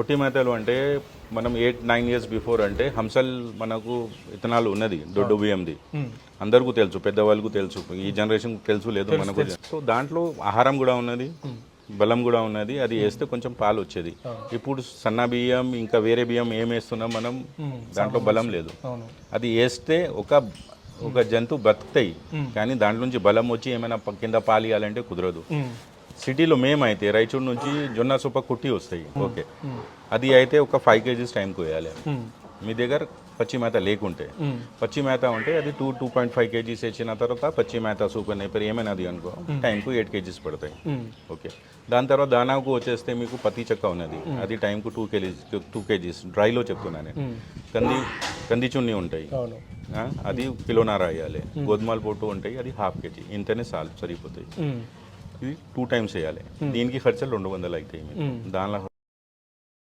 OT మేతలు అంటే మనం 8-9 ఇయర్స్ బిఫోర్ అంటే హంసల్ మనకు విత్తనాలు ఉన్నది దొడ్డు బియ్యంది అందరికీ తెలుసు, పెద్దవాళ్ళకు తెలుసు, ఈ జనరేషన్ తెలుసు లేదు మనకు. సో దాంట్లో ఆహారం కూడా ఉన్నది, బలం కూడా ఉన్నది. అది వేస్తే కొంచెం పాలు వచ్చేది. ఇప్పుడు సన్న బియ్యం ఇంకా వేరే బియ్యం ఏం వేస్తున్నాం మనం, దాంట్లో బలం లేదు. అది వేస్తే ఒక జంతువు బతుకుతాయి కానీ దాంట్లో నుంచి బలం వచ్చి ఏమైనా కింద పాలు ఇవ్వాలంటే కుదరదు. సిటీలో మేమైతే రాయచూరు నుంచి జొన్న సొప్ప కుట్టి వస్తాయి, ఓకే, అది అయితే ఒక 5 kgs టైంకు వేయాలి. మీ దగ్గర పచ్చి మేత లేకుంటే, పచ్చి మేత ఉంటే అది 2.5 kgs వేసిన తర్వాత పచ్చి మేత సూపర్ నేపర్ ఏమైనా అది అనుకో టైంకు 8 kgs పడతాయి, ఓకే. దాని తర్వాత దానాకు వచ్చేస్తే మీకు పత్తి చెక్క ఉన్నది, అది టైంకు 2 kgs డ్రైలో చెప్తున్నాను నేను. కంది చున్ని ఉంటాయి, అది కిలోన్నర వేయాలి. గోధుమల పొట్టు ఉంటాయి, అది 1/2 kg. ఇంతనే సరిపోతాయి. ఇది 2 times వేయాలి. దీనికి ఖర్చులు 200 అవుతాయి. దానిలో